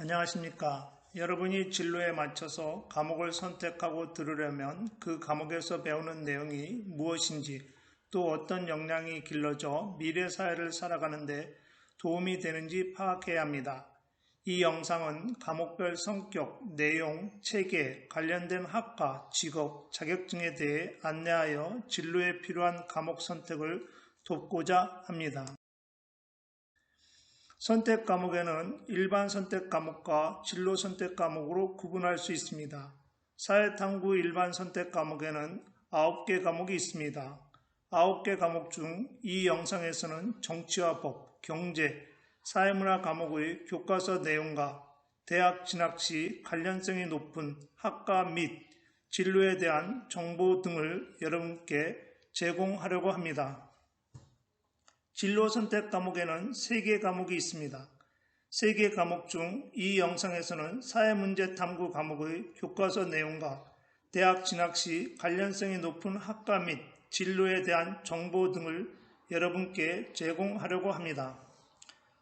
안녕하십니까. 여러분이 진로에 맞춰서 과목을 선택하고 들으려면 그 과목에서 배우는 내용이 무엇인지 또 어떤 역량이 길러져 미래 사회를 살아가는데 도움이 되는지 파악해야 합니다. 이 영상은 과목별 성격, 내용, 체계, 관련된 학과, 직업, 자격증에 대해 안내하여 진로에 필요한 과목 선택을 돕고자 합니다. 선택 과목에는 일반 선택 과목과 진로 선택 과목으로 구분할 수 있습니다. 사회탐구 일반 선택 과목에는 9개 과목이 있습니다. 9개 과목 중 이 영상에서는 정치와 법, 경제, 사회문화 과목의 교과서 내용과 대학 진학 시 관련성이 높은 학과 및 진로에 대한 정보 등을 여러분께 제공하려고 합니다. 진로 선택 과목에는 3개 과목이 있습니다. 3개 과목 중 이 영상에서는 사회문제 탐구 과목의 교과서 내용과 대학 진학 시 관련성이 높은 학과 및 진로에 대한 정보 등을 여러분께 제공하려고 합니다.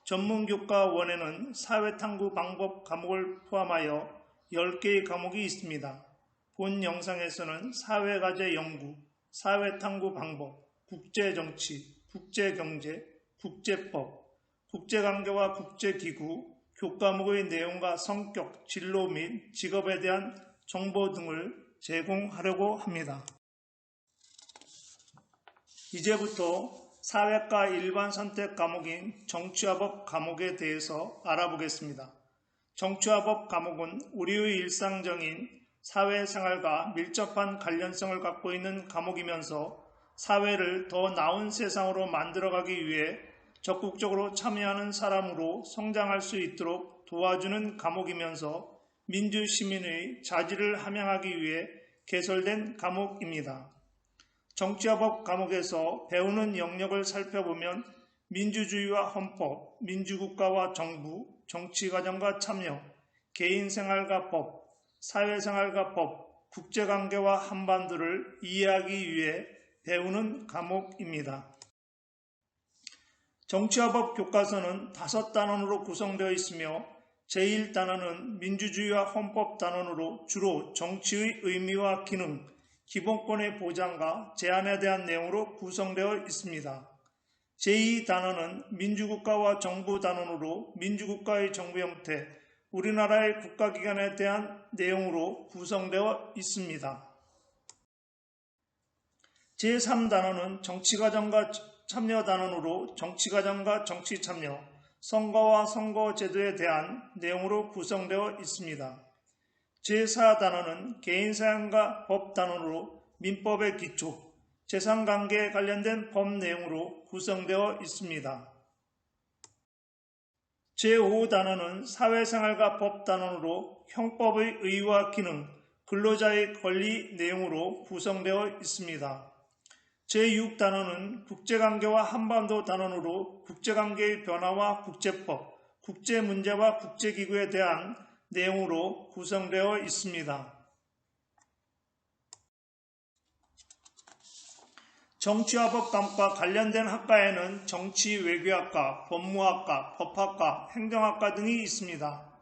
전문교과 1에는 사회탐구 방법 과목을 포함하여 10개의 과목이 있습니다. 본 영상에서는 사회과제 연구, 사회탐구 방법, 국제정치, 국제경제, 국제법, 국제관계와 국제기구, 교과목의 내용과 성격, 진로 및 직업에 대한 정보 등을 제공하려고 합니다. 이제부터 사회과 일반 선택 과목인 정치와 법 과목에 대해서 알아보겠습니다. 정치와 법 과목은 우리의 일상적인 사회생활과 밀접한 관련성을 갖고 있는 과목이면서 사회를 더 나은 세상으로 만들어가기 위해 적극적으로 참여하는 사람으로 성장할 수 있도록 도와주는 과목이면서 민주시민의 자질을 함양하기 위해 개설된 과목입니다. 정치와 법 과목에서 배우는 영역을 살펴보면 민주주의와 헌법, 민주국가와 정부, 정치과정과 참여, 개인생활과 법, 사회생활과 법, 국제관계와 한반도를 이해하기 위해 배우는 과목입니다. 정치와 법 교과서는 5단원으로 구성되어 있으며 제1단원은 민주주의와 헌법 단원으로 주로 정치의 의미와 기능, 기본권의 보장과 제한에 대한 내용으로 구성되어 있습니다. 제2단원은 민주국가와 정부 단원으로 민주국가의 정부 형태, 우리나라의 국가기관에 대한 내용으로 구성되어 있습니다. 제3단원은 정치과정과 참여 단원으로 정치과정과 정치참여, 선거와 선거제도에 대한 내용으로 구성되어 있습니다. 제4단원은 개인사항과 법 단원으로 민법의 기초, 재산관계에 관련된 법 내용으로 구성되어 있습니다. 제5단원은 사회생활과 법 단원으로 형법의 의의와 기능, 근로자의 권리 내용으로 구성되어 있습니다. 제6단원은 국제관계와 한반도 단원으로 국제관계의 변화와 국제법, 국제문제와 국제기구에 대한 내용으로 구성되어 있습니다. 정치와 법 과목과 관련된 학과에는 정치, 외교학과, 법무학과, 법학과, 행정학과 등이 있습니다.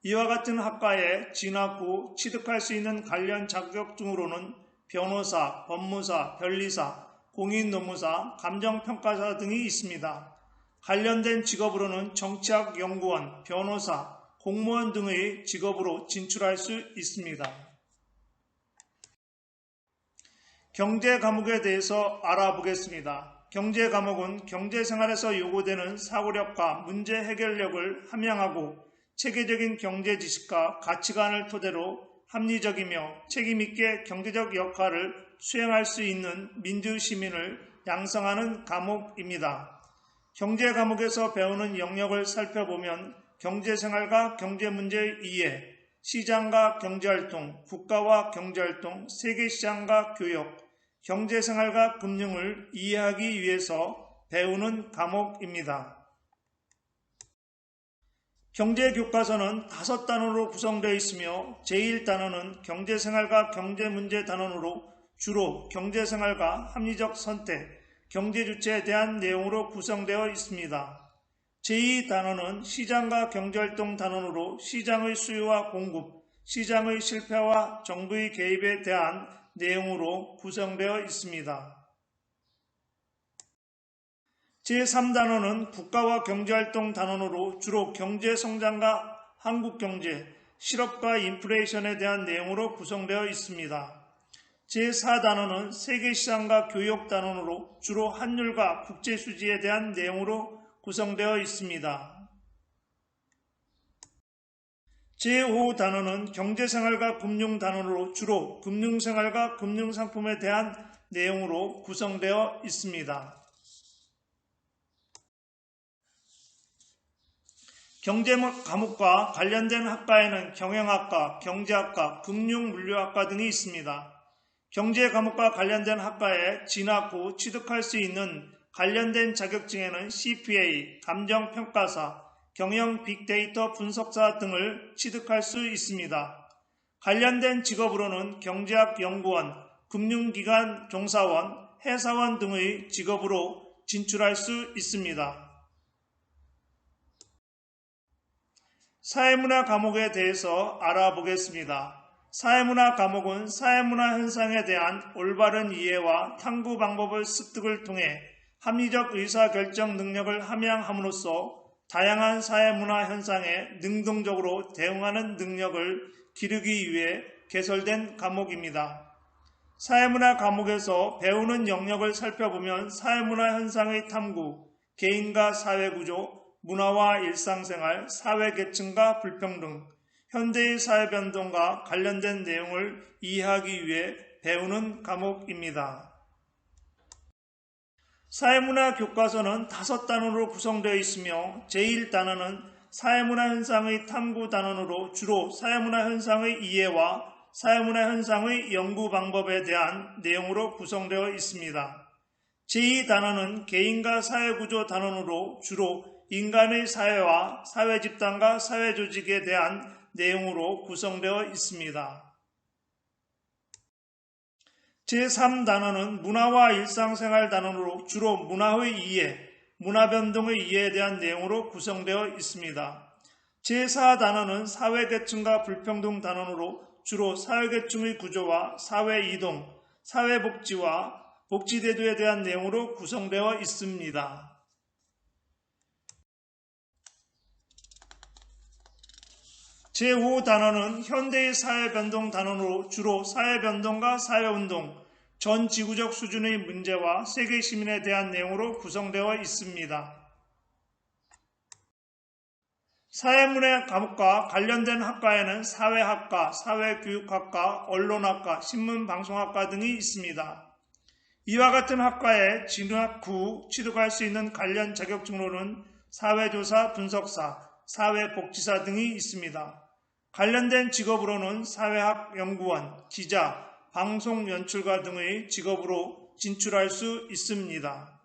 이와 같은 학과에 진학 후 취득할 수 있는 관련 자격증으로는 변호사, 법무사, 변리사, 공인노무사, 감정평가사 등이 있습니다. 관련된 직업으로는 정치학 연구원, 변호사, 공무원 등의 직업으로 진출할 수 있습니다. 경제 과목에 대해서 알아보겠습니다. 경제 과목은 경제생활에서 요구되는 사고력과 문제 해결력을 함양하고 체계적인 경제 지식과 가치관을 토대로 합리적이며 책임있게 경제적 역할을 수행할 수 있는 민주시민을 양성하는 과목입니다. 경제 과목에서 배우는 영역을 살펴보면 경제생활과 경제문제의 이해, 시장과 경제활동, 국가와 경제활동, 세계시장과 교역, 경제생활과 금융을 이해하기 위해서 배우는 과목입니다. 경제교과서는 5단원으로 구성되어 있으며 제1단원은 경제생활과 경제문제 단원으로 주로 경제생활과 합리적 선택, 경제주체에 대한 내용으로 구성되어 있습니다. 제2 단원은 시장과 경제활동 단원으로 시장의 수요와 공급, 시장의 실패와 정부의 개입에 대한 내용으로 구성되어 있습니다. 제3단원은 국가와 경제활동 단원으로 주로 경제성장과 한국경제, 실업과 인플레이션에 대한 내용으로 구성되어 있습니다. 제4단원은 세계시장과 교역단원으로 주로 환율과 국제수지에 대한 내용으로 구성되어 있습니다. 제5단원은 경제생활과 금융단원으로 주로 금융생활과 금융상품에 대한 내용으로 구성되어 있습니다. 경제 과목과 관련된 학과에는 경영학과, 경제학과, 금융물류학과 등이 있습니다. 경제 과목과 관련된 학과에 진학 후 취득할 수 있는 관련된 자격증에는 CPA, 감정평가사, 경영 빅데이터 분석사 등을 취득할 수 있습니다. 관련된 직업으로는 경제학 연구원, 금융기관 종사원, 회사원 등의 직업으로 진출할 수 있습니다. 사회문화 과목에 대해서 알아보겠습니다. 사회문화 과목은 사회문화 현상에 대한 올바른 이해와 탐구 방법을 습득을 통해 합리적 의사결정 능력을 함양함으로써 다양한 사회문화 현상에 능동적으로 대응하는 능력을 기르기 위해 개설된 과목입니다. 사회문화 과목에서 배우는 영역을 살펴보면 사회문화 현상의 탐구, 개인과 사회구조, 문화와 일상생활, 사회계층과 불평등, 현대의 사회변동과 관련된 내용을 이해하기 위해 배우는 과목입니다. 사회문화 교과서는 5단원으로 구성되어 있으며 제1단원은 사회문화 현상의 탐구 단원으로 주로 사회문화 현상의 이해와 사회문화 현상의 연구 방법에 대한 내용으로 구성되어 있습니다. 제2단원은 개인과 사회구조 단원으로 주로 인간의 사회와 사회집단과 사회조직에 대한 내용으로 구성되어 있습니다. 제3단원은 문화와 일상생활 단원으로 주로 문화의 이해, 문화변동의 이해에 대한 내용으로 구성되어 있습니다. 제4단원은 사회계층과 불평등 단원으로 주로 사회계층의 구조와 사회이동, 사회복지와 복지제도에 대한 내용으로 구성되어 있습니다. 제5단원은 현대의 사회변동 단원으로 주로 사회변동과 사회운동, 전 지구적 수준의 문제와 세계 시민에 대한 내용으로 구성되어 있습니다. 사회문화 과목과 관련된 학과에는 사회학과, 사회교육학과, 언론학과, 신문방송학과 등이 있습니다. 이와 같은 학과에 진학 후 취득할 수 있는 관련 자격증으로는 사회조사 분석사, 사회복지사 등이 있습니다. 관련된 직업으로는 사회학 연구원, 기자, 방송 연출가 등의 직업으로 진출할 수 있습니다.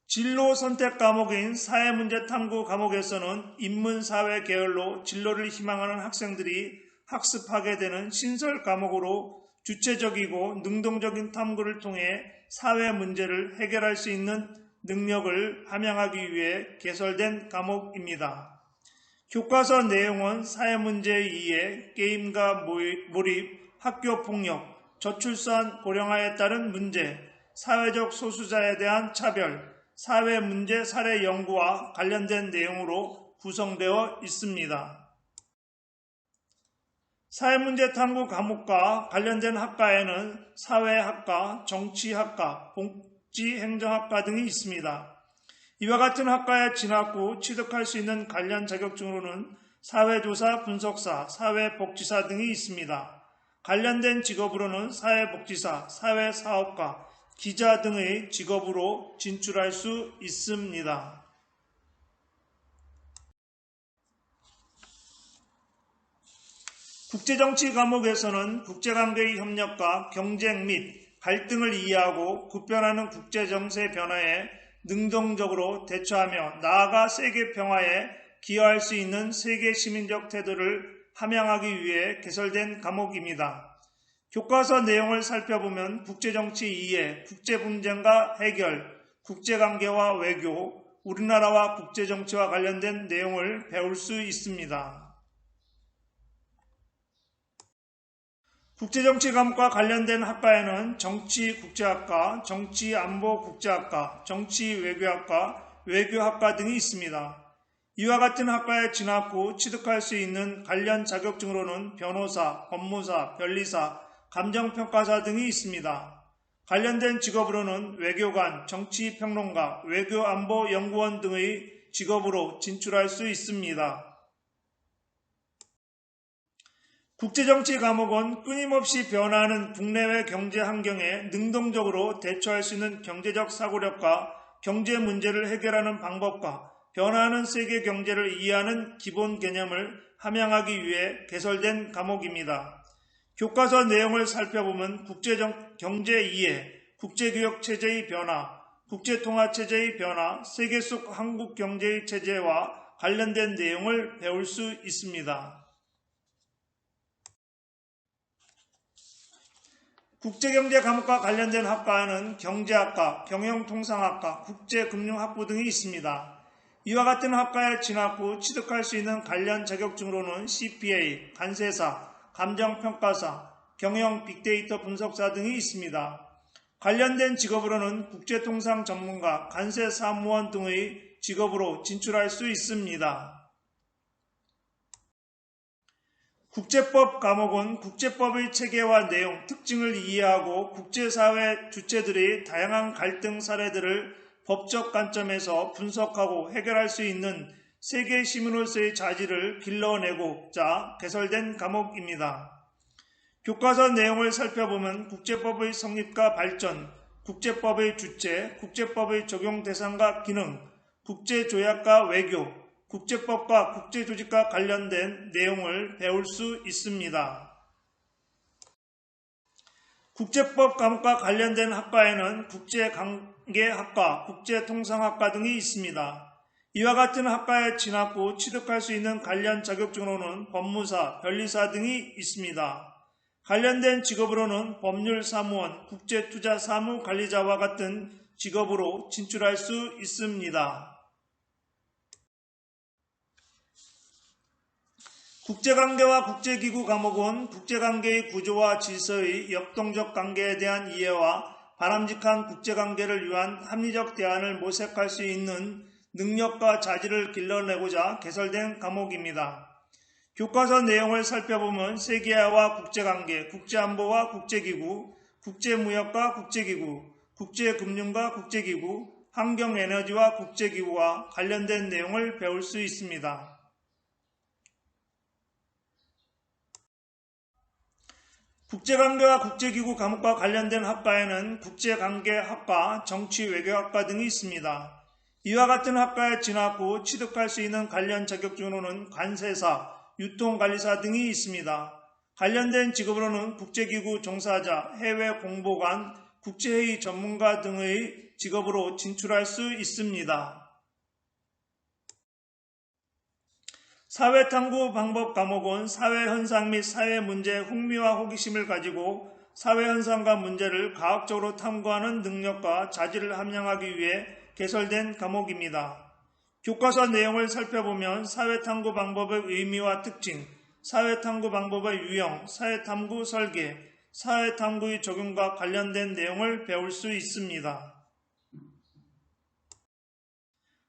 진로 선택 과목인 사회문제 탐구 과목에서는 인문사회 계열로 진로를 희망하는 학생들이 학습하게 되는 신설 과목으로 주체적이고 능동적인 탐구를 통해 사회 문제를 해결할 수 있는 능력을 함양하기 위해 개설된 과목입니다. 교과서 내용은 사회문제의 이해, 게임과 몰입, 학교폭력, 저출산 고령화에 따른 문제, 사회적 소수자에 대한 차별, 사회문제 사례 연구와 관련된 내용으로 구성되어 있습니다. 사회문제 탐구 과목과 관련된 학과에는 사회학과, 정치학과, 복지행정학과 등이 있습니다. 이와 같은 학과에 진학 후 취득할 수 있는 관련 자격증으로는 사회조사 분석사, 사회복지사 등이 있습니다. 관련된 직업으로는 사회복지사, 사회사업가, 기자 등의 직업으로 진출할 수 있습니다. 국제정치 과목에서는 국제관계의 협력과 경쟁 및 갈등을 이해하고 급변하는 국제정세 변화에 능동적으로 대처하며 나아가 세계 평화에 기여할 수 있는 세계 시민적 태도를 함양하기 위해 개설된 과목입니다. 교과서 내용을 살펴보면 국제정치 이해, 국제분쟁과 해결, 국제관계와 외교, 우리나라와 국제정치와 관련된 내용을 배울 수 있습니다. 국제정치 과목과 관련된 학과에는 정치국제학과, 정치안보국제학과, 정치외교학과, 외교학과 등이 있습니다. 이와 같은 학과에 진학 후 취득할 수 있는 관련 자격증으로는 변호사, 법무사, 변리사, 감정평가사 등이 있습니다. 관련된 직업으로는 외교관, 정치평론가, 외교안보연구원 등의 직업으로 진출할 수 있습니다. 국제정치 과목은 끊임없이 변화하는 국내외 경제 환경에 능동적으로 대처할 수 있는 경제적 사고력과 경제 문제를 해결하는 방법과 변화하는 세계 경제를 이해하는 기본 개념을 함양하기 위해 개설된 과목입니다. 교과서 내용을 살펴보면 국제경제 이해, 국제교역체제의 변화, 국제통화체제의 변화, 세계 속 한국 경제의 체제와 관련된 내용을 배울 수 있습니다. 국제경제 과목과 관련된 학과에는 경제학과, 경영통상학과, 국제금융학부 등이 있습니다. 이와 같은 학과에 진학 후 취득할 수 있는 관련 자격증으로는 CPA, 관세사, 감정평가사, 경영 빅데이터 분석사 등이 있습니다. 관련된 직업으로는 국제통상 전문가, 관세사무원 등의 직업으로 진출할 수 있습니다. 국제법 과목은 국제법의 체계와 내용, 특징을 이해하고 국제사회 주체들의 다양한 갈등 사례들을 법적 관점에서 분석하고 해결할 수 있는 세계 시민으로서의 자질을 길러내고자 개설된 과목입니다. 교과서 내용을 살펴보면 국제법의 성립과 발전, 국제법의 주체, 국제법의 적용 대상과 기능, 국제조약과 외교, 국제법과 국제조직과 관련된 내용을 배울 수 있습니다. 국제법 과목과 관련된 학과에는 국제관계학과, 국제통상학과 등이 있습니다. 이와 같은 학과에 진학 후 취득할 수 있는 관련 자격증으로는 법무사, 변리사 등이 있습니다. 관련된 직업으로는 법률사무원, 국제투자사무관리자와 같은 직업으로 진출할 수 있습니다. 국제관계와 국제기구 과목은 국제관계의 구조와 질서의 역동적 관계에 대한 이해와 바람직한 국제관계를 위한 합리적 대안을 모색할 수 있는 능력과 자질을 길러내고자 개설된 과목입니다. 교과서 내용을 살펴보면 세계화와 국제관계, 국제안보와 국제기구, 국제무역과 국제기구, 국제금융과 국제기구, 환경에너지와 국제기구와 관련된 내용을 배울 수 있습니다. 국제관계와 국제기구 과목과 관련된 학과에는 국제관계학과, 정치외교학과 등이 있습니다. 이와 같은 학과에 진학 후 취득할 수 있는 관련 자격증으로는 관세사, 유통관리사 등이 있습니다. 관련된 직업으로는 국제기구 종사자, 해외 공보관, 국제회의 전문가 등의 직업으로 진출할 수 있습니다. 사회탐구 방법 과목은 사회현상 및 사회문제의 흥미와 호기심을 가지고 사회현상과 문제를 과학적으로 탐구하는 능력과 자질을 함양하기 위해 개설된 과목입니다. 교과서 내용을 살펴보면 사회탐구 방법의 의미와 특징, 사회탐구 방법의 유형, 사회탐구 설계, 사회탐구의 적용과 관련된 내용을 배울 수 있습니다.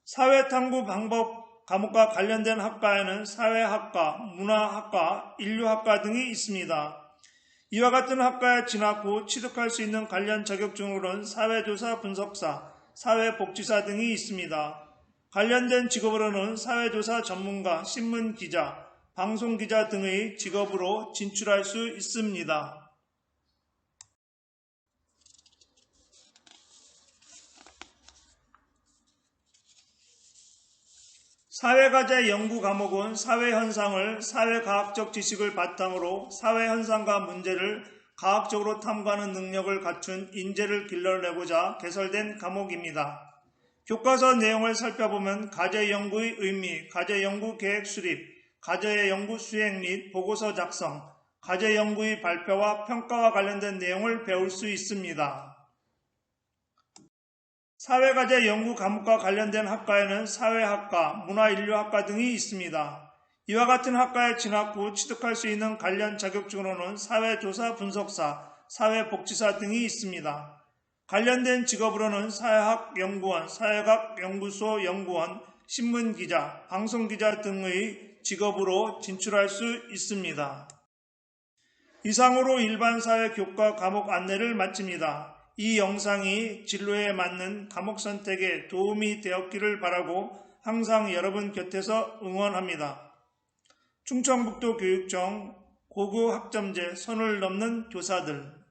사회탐구 방법 과목과 관련된 학과에는 사회학과, 문화학과, 인류학과 등이 있습니다. 이와 같은 학과에 진학 후 취득할 수 있는 관련 자격증으로는 사회조사 분석사, 사회복지사 등이 있습니다. 관련된 직업으로는 사회조사 전문가, 신문기자, 방송기자 등의 직업으로 진출할 수 있습니다. 사회과제 연구 과목은 사회현상을 사회과학적 지식을 바탕으로 사회현상과 문제를 과학적으로 탐구하는 능력을 갖춘 인재를 길러내고자 개설된 과목입니다. 교과서 내용을 살펴보면 과제연구의 의미, 과제연구 계획 수립, 과제연구 수행 및 보고서 작성, 과제연구의 발표와 평가와 관련된 내용을 배울 수 있습니다. 사회과제 연구 과목과 관련된 학과에는 사회학과, 문화인류학과 등이 있습니다. 이와 같은 학과에 진학 후 취득할 수 있는 관련 자격증으로는 사회조사 분석사, 사회복지사 등이 있습니다. 관련된 직업으로는 사회학연구원, 사회학연구소 연구원, 신문기자, 방송기자 등의 직업으로 진출할 수 있습니다. 이상으로 일반사회교과 과목 안내를 마칩니다. 이 영상이 진로에 맞는 과목 선택에 도움이 되었기를 바라고 항상 여러분 곁에서 응원합니다. 충청북도 교육청 고교 학점제 선을 넘는 교사들